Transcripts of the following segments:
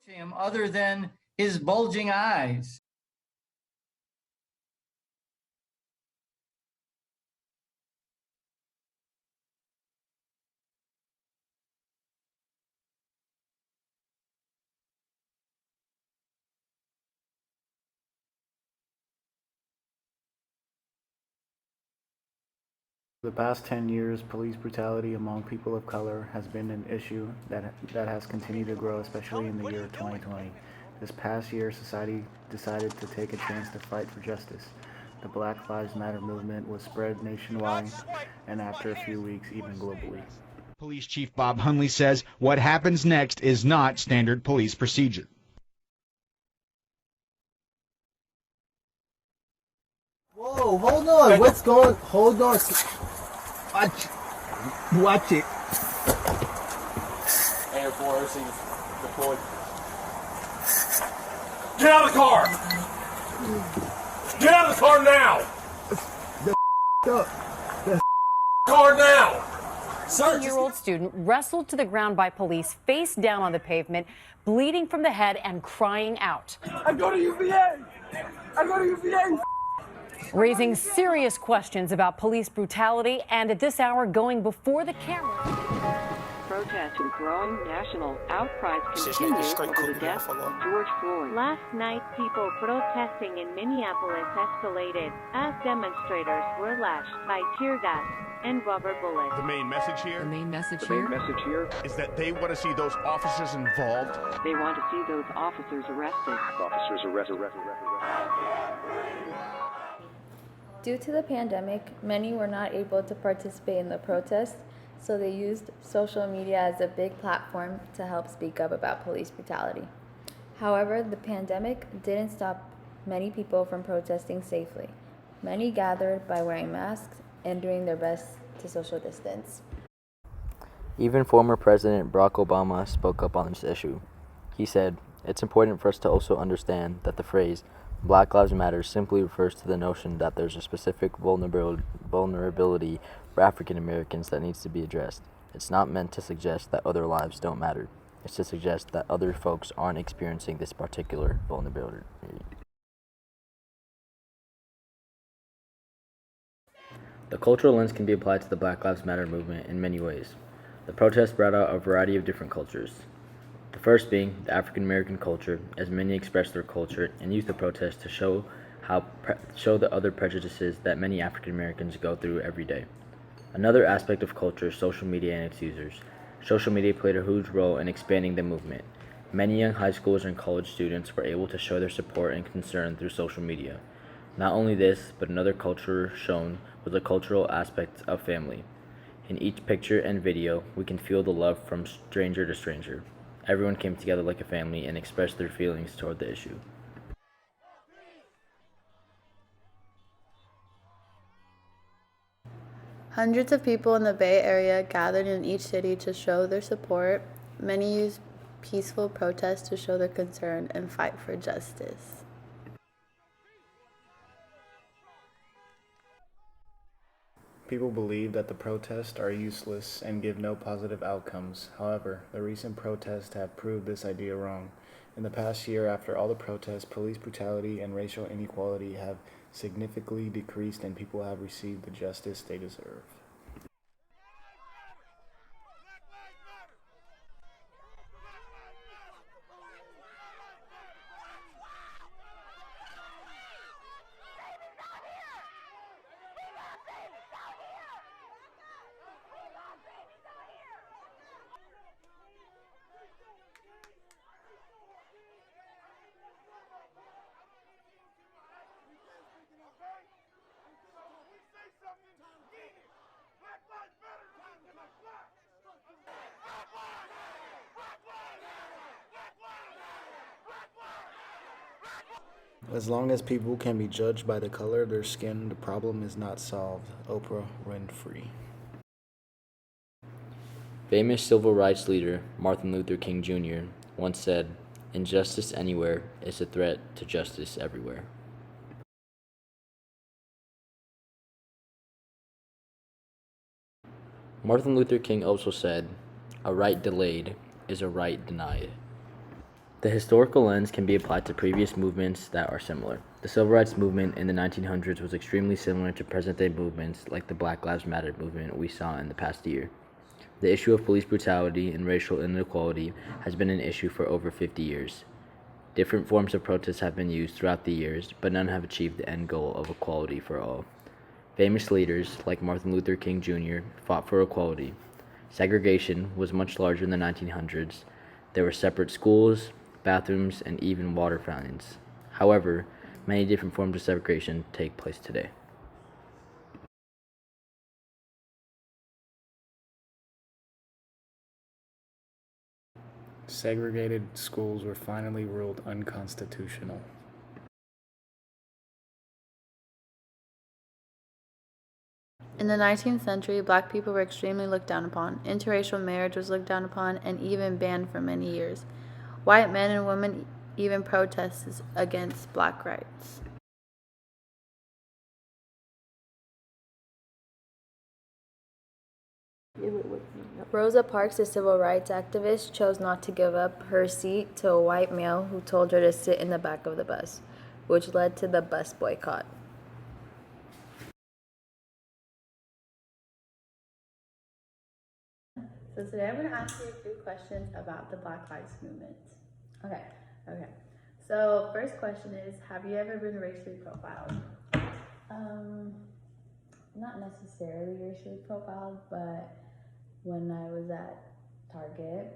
Him other than his bulging eyes. For the past 10 years, police brutality among people of color has been an issue that has continued to grow, especially in the year 2020. This past year, society decided to take a chance to fight for justice. The Black Lives Matter movement was spread nationwide, and after a few weeks, even globally. Police Chief Bob Hunley says what happens next is not standard police procedure. Whoa, hold on. What's going? Hold on. Watch it. Air Force deployed. Get out of the car! Get out of the car now! The car now! 7-year-old student wrestled to the ground by police, face down on the pavement, bleeding from the head and crying out. I go to UVA! I go to UVA! Raising serious questions about police brutality and at this hour going before the camera. Protests and growing national outcries continue over the death of George Floyd. Last night, people protesting in Minneapolis escalated as demonstrators were lashed by tear gas and rubber bullets. The main message here is that they want to see those officers involved. They want to see those officers arrested. Due to the pandemic, many were not able to participate in the protests, so they used social media as a big platform to help speak up about police brutality. However, the pandemic didn't stop many people from protesting safely. Many gathered by wearing masks and doing their best to social distance. Even former President Barack Obama spoke up on this issue. He said, "It's important for us to also understand that the phrase Black Lives Matter simply refers to the notion that there's a specific vulnerability for African Americans that needs to be addressed. It's not meant to suggest that other lives don't matter. It's to suggest that other folks aren't experiencing this particular vulnerability." The cultural lens can be applied to the Black Lives Matter movement in many ways. The protests brought out a variety of different cultures. The first being the African American culture, as many expressed their culture and used the protest to show the other prejudices that many African Americans go through every day. Another aspect of culture is social media and its users. Social media played a huge role in expanding the movement. Many young high schoolers and college students were able to show their support and concern through social media. Not only this, but another culture shown was the cultural aspect of family. In each picture and video, we can feel the love from stranger to stranger. Everyone came together like a family and expressed their feelings toward the issue. Hundreds of people in the Bay Area gathered in each city to show their support. Many used peaceful protests to show their concern and fight for justice. People believe that the protests are useless and give no positive outcomes. However, the recent protests have proved this idea wrong. In the past year, after all the protests, police brutality and racial inequality have significantly decreased and people have received the justice they deserve. As long as people can be judged by the color of their skin, the problem is not solved. Oprah Winfrey. Famous civil rights leader Martin Luther King Jr. once said, "Injustice anywhere is a threat to justice everywhere." Martin Luther King also said, "A right delayed is a right denied." The historical lens can be applied to previous movements that are similar. The civil rights movement in the 1900s was extremely similar to present-day movements like the Black Lives Matter movement we saw in the past year. The issue of police brutality and racial inequality has been an issue for over 50 years. Different forms of protest have been used throughout the years, but none have achieved the end goal of equality for all. Famous leaders like Martin Luther King Jr. fought for equality. Segregation was much larger in the 1900s. There were separate schools, bathrooms, and even water fountains. However, many different forms of segregation take place today. Segregated schools were finally ruled unconstitutional. In the 19th century, black people were extremely looked down upon. Interracial marriage was looked down upon and even banned for many years. White men and women even protested against black rights. Rosa Parks, a civil rights activist, chose not to give up her seat to a white male who told her to sit in the back of the bus, which led to the bus boycott. So today I'm going to ask you a few questions about the Black Lives Movement. Okay. So first question is, have you ever been racially profiled? Not necessarily racially profiled, but when I was at Target,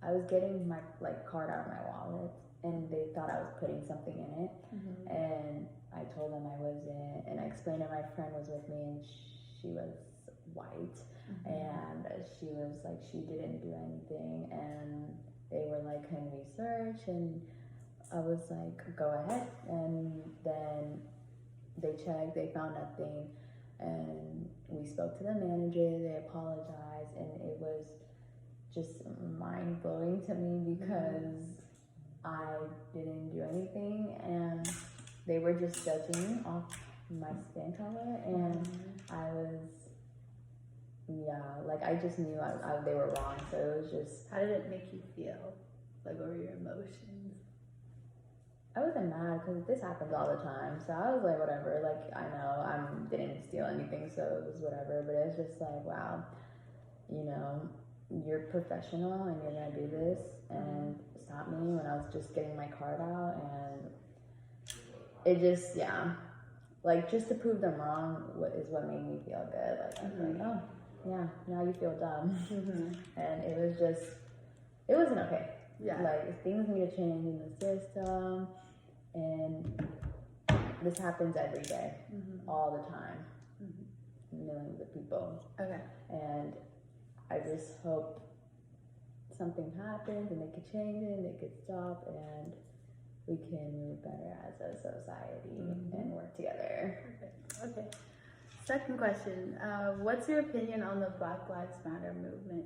I was getting my card out of my wallet, and they thought I was putting something in it, and I told them I wasn't, and I explained that my friend was with me, and she was white, and she was like, she didn't do anything, and they were like, can we search? And I was like, go ahead. And then they checked, they found nothing, and we spoke to the manager, they apologized, and it was just mind-blowing to me because I didn't do anything, and they were just judging off my skin color, and I was, I just knew they were wrong, so it was just... How did it make you feel? What were your emotions? I wasn't mad because this happens all the time, so I was like, whatever, I know I didn't steal anything, so it was whatever, but it was just like, wow, you're professional and you're gonna do this and stop me when I was just getting my card out, and it just, just to prove them wrong is what made me feel good. I was like, oh, yeah, now you feel dumb. And it was just, it wasn't okay. Things need to change in the system, and this happens every day, all the time, millions of people. Okay. And I just hope something happens and they could change it and they could stop, and we can move better as a society and work together. Perfect. Okay. Second question. What's your opinion on the Black Lives Matter movement?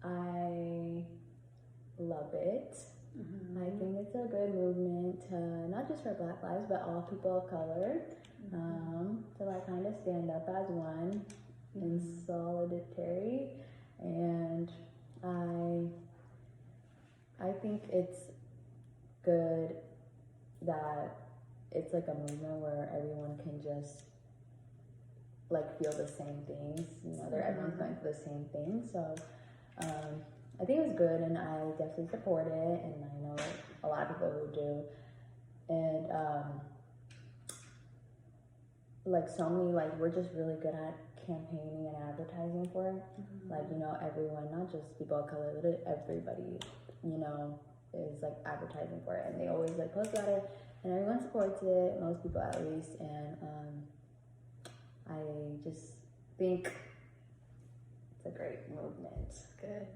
I love it. I think it's a good movement, not just for Black lives, but all people of color, to kind of stand up as one in solidarity. And I think it's good that it's a movement where everyone can just feel the same things. Everyone's going through the same thing. So I think it was good, and I definitely support it, and I know a lot of people who do. And we're just really good at campaigning and advertising for it. Everyone, not just people of color, but everybody, is advertising for it, and they always post about it, and everyone supports it, most people at least. And I just think it's a great movement. Good.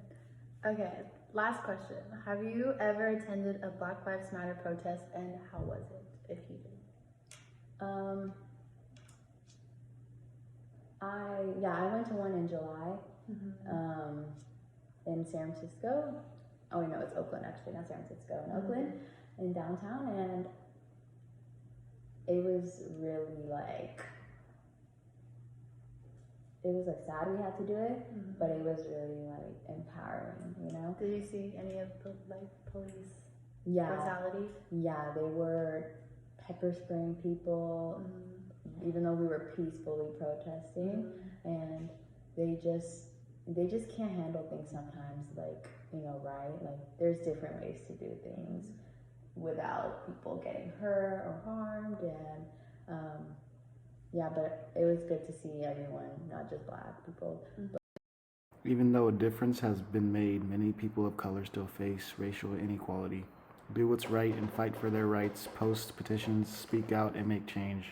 Okay, last question. Have you ever attended a Black Lives Matter protest, and how was it, if you did? I went to one in July, in San Francisco. Oh, no, it's Oakland, actually, not San Francisco, in Oakland, in downtown, and it was really it was like sad we had to do it, but it was really like empowering, you know? Did you see any of the like police Yeah. brutality? Yeah, they were pepper spraying people, even though we were peacefully protesting, and they just can't handle things sometimes, like, you know, right? Like, there's different ways to do things without people getting hurt or harmed, and yeah, but it was good to see everyone, not just Black people. Even though a difference has been made, many people of color still face racial inequality. Do what's right and fight for their rights. Post petitions, speak out, and make change.